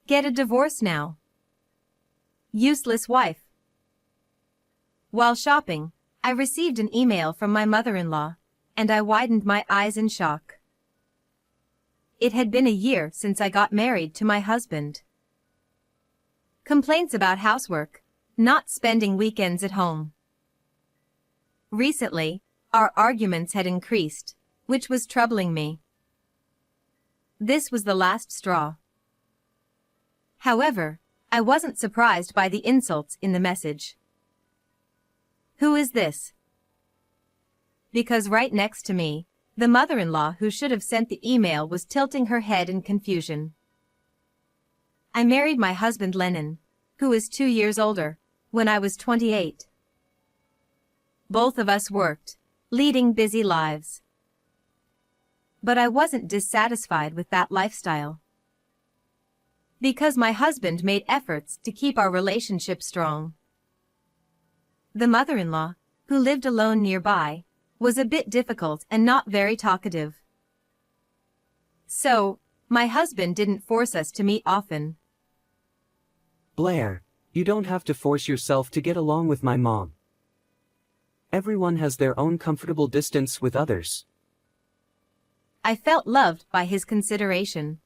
Get a divorce now. Useless wife. While shopping, I received an email from my mother-in-law, and I widened my eyes in shock. It had been a year since I got married to my husband. Complaints about housework, not spending weekends at home. Recently, our arguments had increased, which was troubling me. This was the last straw. However, I wasn't surprised by the insults in the message. Who is this? Because right next to me, the mother-in-law who should have sent the email was tilting her head in confusion. I married my husband Lennon, who is 2 years older, when I was 28. Both of us worked, leading busy lives. But I wasn't dissatisfied with that lifestyle. Because my husband made efforts to keep our relationship strong. The mother-in-law, who lived alone nearby, was a bit difficult and not very talkative. So, my husband didn't force us to meet often. Blair, you don't have to force yourself to get along with my mom. Everyone has their own comfortable distance with others. I felt loved by his consideration.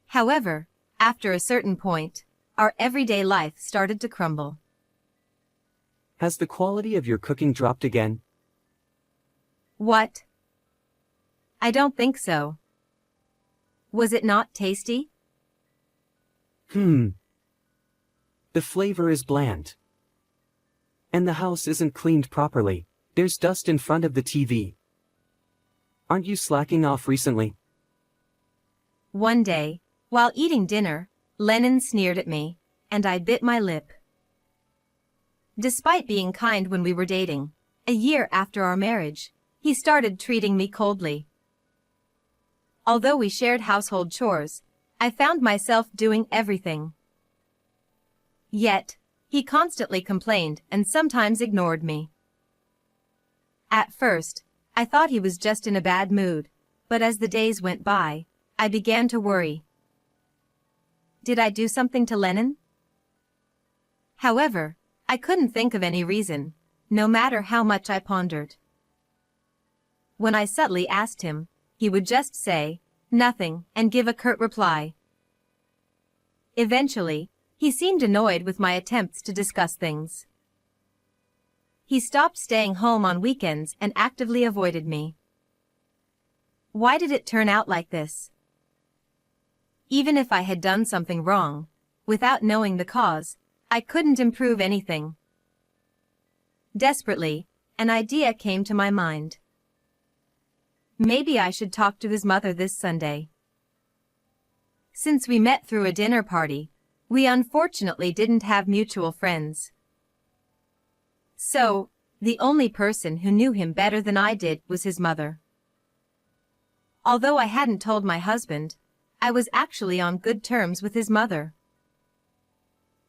However, after a certain point, our everyday life started to crumble. Has the quality of your cooking dropped again? What? I don't think so. Was it not tasty? The flavor is bland. And the house isn't cleaned properly. There's dust in front of the TV. Aren't you slacking off recently? One day, while eating dinner, Lennon sneered at me, and I bit my lip. Despite being kind when we were dating, a year after our marriage, he started treating me coldly. Although we shared household chores, I found myself doing everything. Yet, he constantly complained and sometimes ignored me. At first, I thought he was just in a bad mood, but as the days went by, I began to worry. Did I do something to Lennon? However, I couldn't think of any reason, no matter how much I pondered. When I subtly asked him, he would just say, nothing, and give a curt reply. Eventually, he seemed annoyed with my attempts to discuss things. He stopped staying home on weekends and actively avoided me. Why did it turn out like this? Even if I had done something wrong, without knowing the cause, I couldn't improve anything. Desperately, an idea came to my mind. Maybe I should talk to his mother this Sunday. Since we met through a dinner party, we unfortunately didn't have mutual friends. So, the only person who knew him better than I did was his mother. Although I hadn't told my husband, I was actually on good terms with his mother.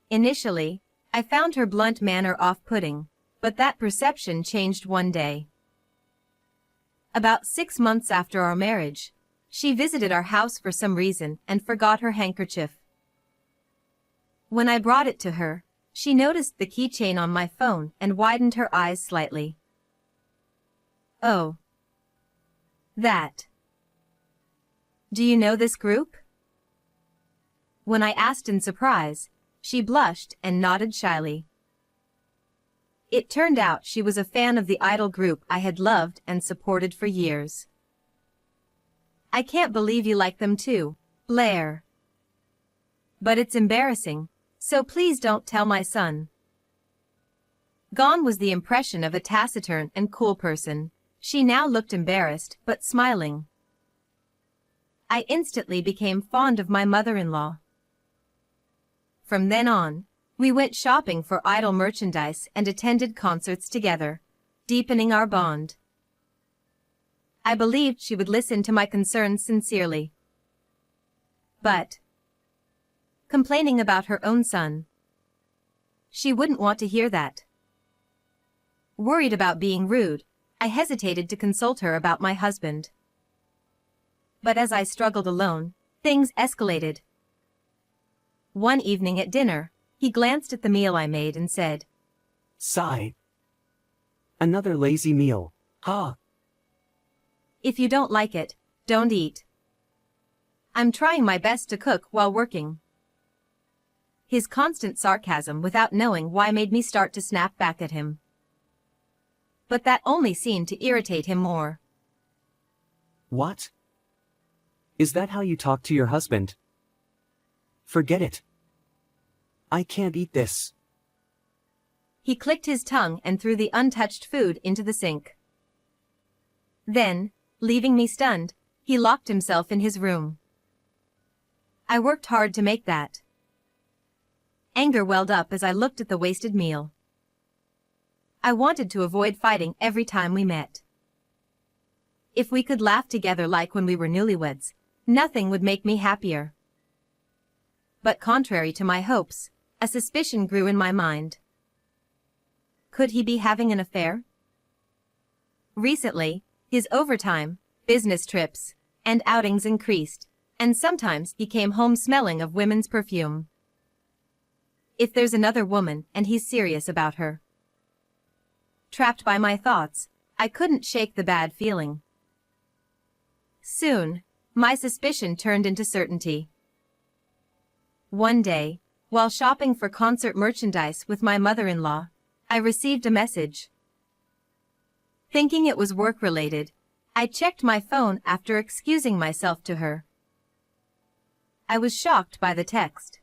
Initially, I found her blunt manner off-putting, but that perception changed one day. About 6 months after our marriage, she visited our house for some reason and forgot her handkerchief. When I brought it to her, she noticed the keychain on my phone and widened her eyes slightly. Oh. That. Do you know this group? When I asked in surprise, she blushed and nodded shyly. It turned out she was a fan of the idol group I had loved and supported for years. I can't believe you like them too, Blair. But it's embarrassing, so please don't tell my son. Gone was the impression of a taciturn and cool person. She now looked embarrassed but smiling. I instantly became fond of my mother-in-law. From then on, we went shopping for idol merchandise and attended concerts together, deepening our bond. I believed she would listen to my concerns sincerely. But, complaining about her own son, she wouldn't want to hear that. Worried about being rude, I hesitated to consult her about my husband. But as I struggled alone, things escalated. One evening at dinner, he glanced at the meal I made and said, Sigh. Another lazy meal. Ha. "If you don't like it, don't eat. I'm trying my best to cook while working." His constant sarcasm without knowing why made me start to snap back at him. But that only seemed to irritate him more. What? Is that how you talk to your husband? Forget it. I can't eat this. He clicked his tongue and threw the untouched food into the sink. Then, leaving me stunned, he locked himself in his room. I worked hard to make that. Anger welled up as I looked at the wasted meal. I wanted to avoid fighting every time we met. If we could laugh together like when we were newlyweds, nothing would make me happier. But contrary to my hopes, a suspicion grew in my mind. Could he be having an affair? Recently, his overtime, business trips, and outings increased, and sometimes he came home smelling of women's perfume. If there's another woman and he's serious about her. Trapped by my thoughts, I couldn't shake the bad feeling. Soon, my suspicion turned into certainty. One day, while shopping for concert merchandise with my mother-in-law, I received a message. Thinking it was work-related, I checked my phone after excusing myself to her. I was shocked by the text.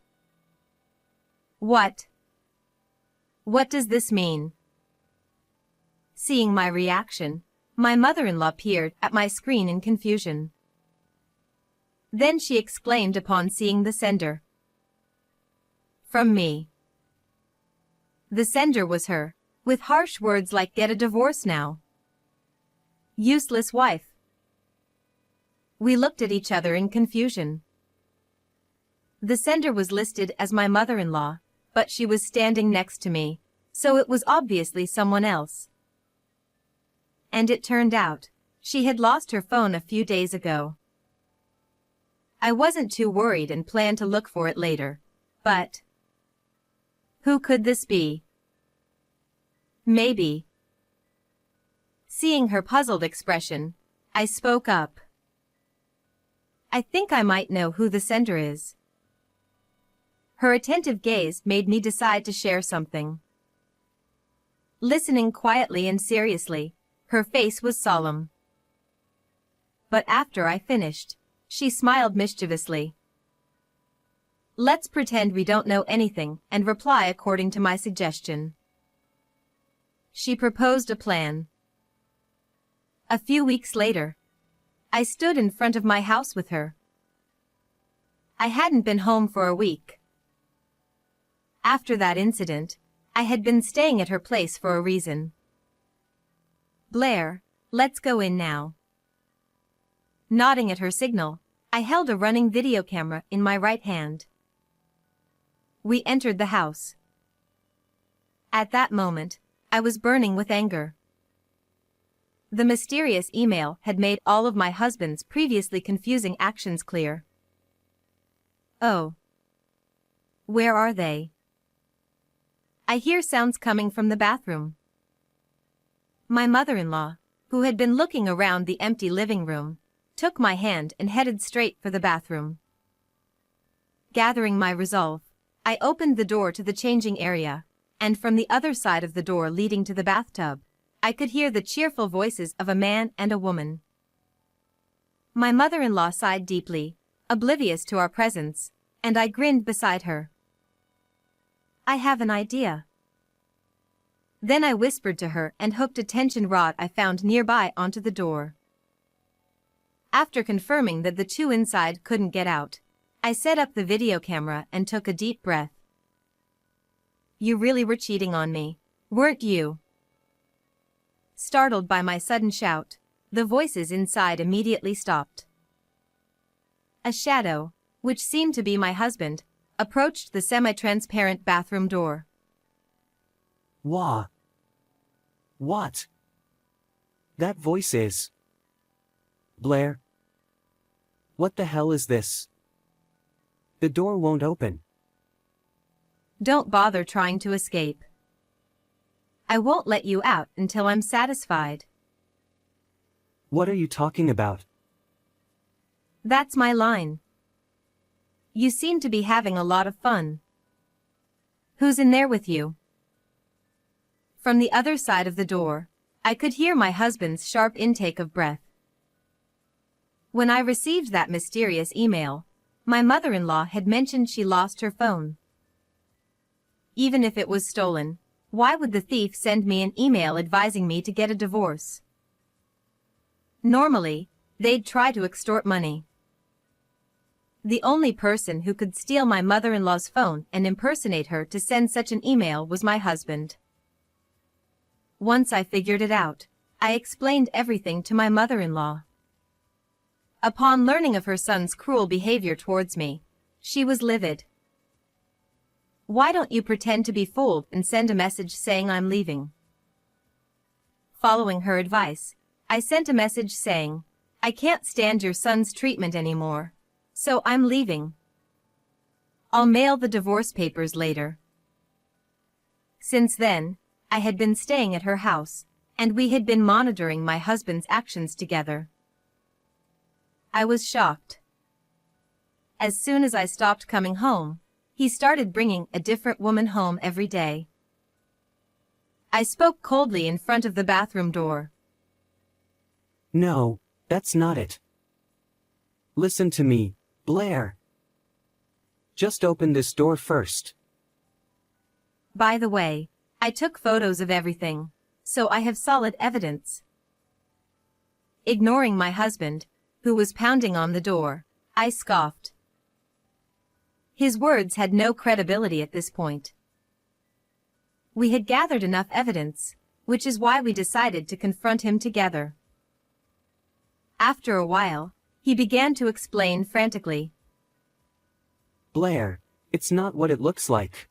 What? What does this mean? Seeing my reaction, my mother-in-law peered at my screen in confusion. Then she exclaimed upon seeing the sender. From me. The sender was her, with harsh words like "Get a divorce now. Useless wife." We looked at each other in confusion. The sender was listed as my mother-in-law, but she was standing next to me, so it was obviously someone else. And it turned out, she had lost her phone a few days ago. I wasn't too worried and planned to look for it later, but who could this be? Maybe. Seeing her puzzled expression, I spoke up. I think I might know who the sender is. Her attentive gaze made me decide to share something. Listening quietly and seriously, her face was solemn. But after I finished, she smiled mischievously. Let's pretend we don't know anything and reply according to my suggestion. She proposed a plan. A few weeks later, I stood in front of my house with her. I hadn't been home for a week. After that incident, I had been staying at her place for a reason. Blair, let's go in now. Nodding at her signal, I held a running video camera in my right hand. We entered the house. At that moment, I was burning with anger. The mysterious email had made all of my husband's previously confusing actions clear. Oh. Where are they? I hear sounds coming from the bathroom. My mother-in-law, who had been looking around the empty living room, took my hand and headed straight for the bathroom. Gathering my resolve, I opened the door to the changing area, and from the other side of the door leading to the bathtub, I could hear the cheerful voices of a man and a woman. My mother-in-law sighed deeply, oblivious to our presence, and I grinned beside her. I have an idea. Then I whispered to her and hooked a tension rod I found nearby onto the door. After confirming that the two inside couldn't get out, I set up the video camera and took a deep breath. You really were cheating on me, weren't you? Startled by my sudden shout, the voices inside immediately stopped. A shadow, which seemed to be my husband, approached the semi-transparent bathroom door. Wah. What? That voice is... Blair? What the hell is this? The door won't open. Don't bother trying to escape. I won't let you out until I'm satisfied. What are you talking about? That's my line. You seem to be having a lot of fun. Who's in there with you? From the other side of the door, I could hear my husband's sharp intake of breath. When I received that mysterious email, my mother-in-law had mentioned she lost her phone. Even if it was stolen, why would the thief send me an email advising me to get a divorce? Normally, they'd try to extort money. The only person who could steal my mother-in-law's phone and impersonate her to send such an email was my husband. Once I figured it out, I explained everything to my mother-in-law. Upon learning of her son's cruel behavior towards me, she was livid. Why don't you pretend to be fooled and send a message saying I'm leaving? Following her advice, I sent a message saying, I can't stand your son's treatment anymore, so I'm leaving. I'll mail the divorce papers later. Since then, I had been staying at her house, and we had been monitoring my husband's actions together. I was shocked. As soon as I stopped coming home, he started bringing a different woman home every day. I spoke coldly in front of the bathroom door. No, that's not it. Listen to me, Blair. Just open this door first. By the way, I took photos of everything, so I have solid evidence. Ignoring my husband, who was pounding on the door, I scoffed. His words had no credibility at this point. We had gathered enough evidence, which is why we decided to confront him together. After a while, he began to explain frantically. Blair, it's not what it looks like.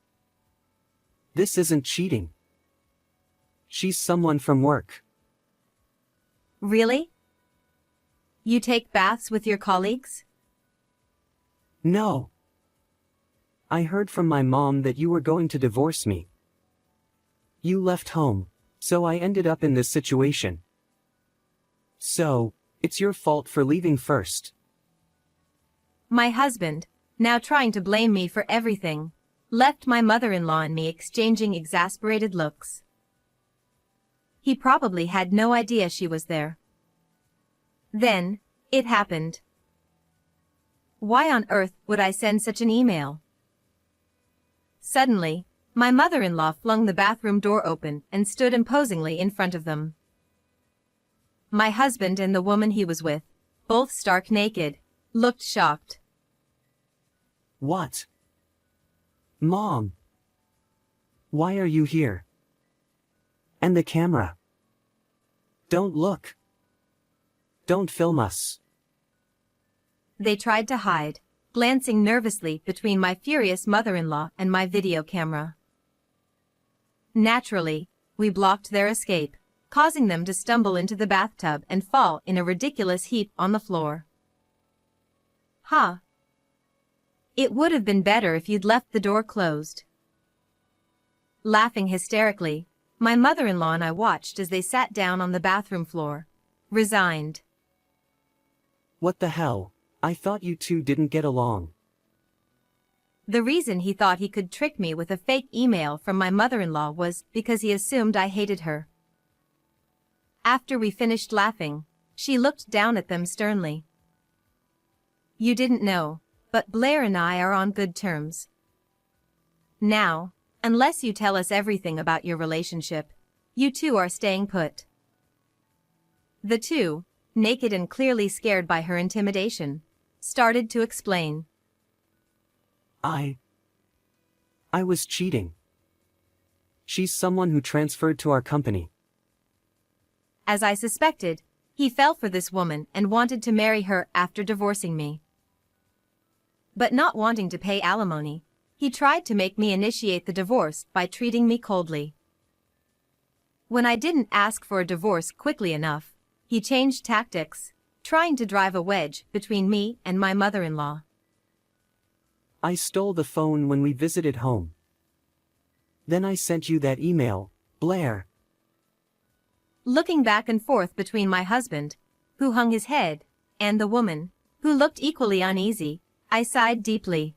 This isn't cheating. She's someone from work. Really? You take baths with your colleagues? No. I heard from my mom that you were going to divorce me. You left home, so I ended up in this situation. So, it's your fault for leaving first. My husband, now trying to blame me for everything, left my mother-in-law and me exchanging exasperated looks. He probably had no idea she was there. Then, it happened. Why on earth would I send such an email? Suddenly, my mother-in-law flung the bathroom door open and stood imposingly in front of them. My husband and the woman he was with, both stark naked, looked shocked. What? Mom! Why are you here? And the camera? Don't look. Don't film us. They tried to hide, glancing nervously between my furious mother-in-law and my video camera. Naturally, we blocked their escape, causing them to stumble into the bathtub and fall in a ridiculous heap on the floor. Huh. It would have been better if you'd left the door closed. Laughing hysterically, my mother-in-law and I watched as they sat down on the bathroom floor, resigned. What the hell? I thought you two didn't get along. The reason he thought he could trick me with a fake email from my mother-in-law was because he assumed I hated her. After we finished laughing, she looked down at them sternly. You didn't know, but Blair and I are on good terms. Now, unless you tell us everything about your relationship, you two are staying put. The two, naked and clearly scared by her intimidation, started to explain. I was cheating. She's someone who transferred to our company. As I suspected, he fell for this woman and wanted to marry her after divorcing me. But not wanting to pay alimony, he tried to make me initiate the divorce by treating me coldly. When I didn't ask for a divorce quickly enough, he changed tactics, trying to drive a wedge between me and my mother-in-law. I stole the phone when we visited home. Then I sent you that email, Blair. Looking back and forth between my husband, who hung his head, and the woman, who looked equally uneasy, I sighed deeply.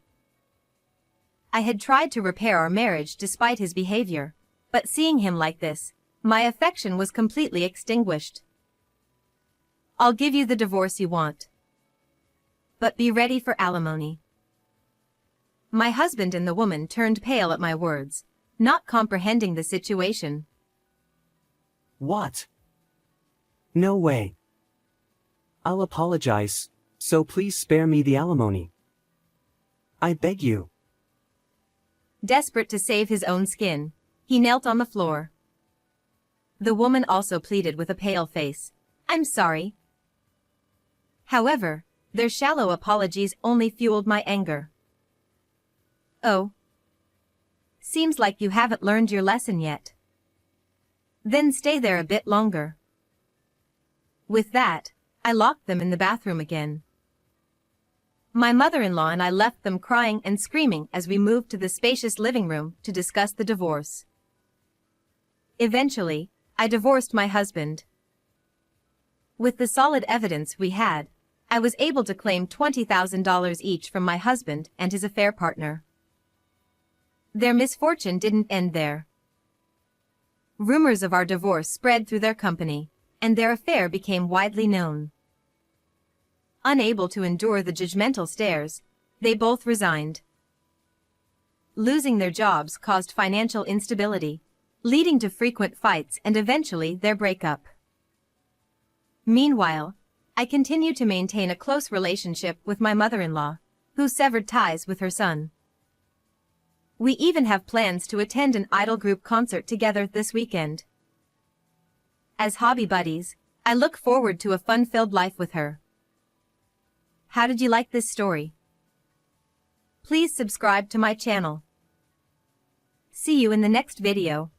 I had tried to repair our marriage despite his behavior, but seeing him like this, my affection was completely extinguished. I'll give you the divorce you want. But be ready for alimony. My husband and the woman turned pale at my words, not comprehending the situation. What? No way. I'll apologize, so please spare me the alimony. I beg you. Desperate to save his own skin, he knelt on the floor. The woman also pleaded with a pale face, I'm sorry. However, their shallow apologies only fueled my anger. Oh. Seems like you haven't learned your lesson yet. Then stay there a bit longer. With that, I locked them in the bathroom again. My mother-in-law and I left them crying and screaming as we moved to the spacious living room to discuss the divorce. Eventually, I divorced my husband. With the solid evidence we had, I was able to claim $20,000 each from my husband and his affair partner. Their misfortune didn't end there. Rumors of our divorce spread through their company, and their affair became widely known. Unable to endure the judgmental stares, they both resigned. Losing their jobs caused financial instability, leading to frequent fights and eventually their breakup. Meanwhile, I continue to maintain a close relationship with my mother-in-law, who severed ties with her son. We even have plans to attend an idol group concert together this weekend. As hobby buddies, I look forward to a fun-filled life with her. How did you like this story? Please subscribe to my channel. See you in the next video.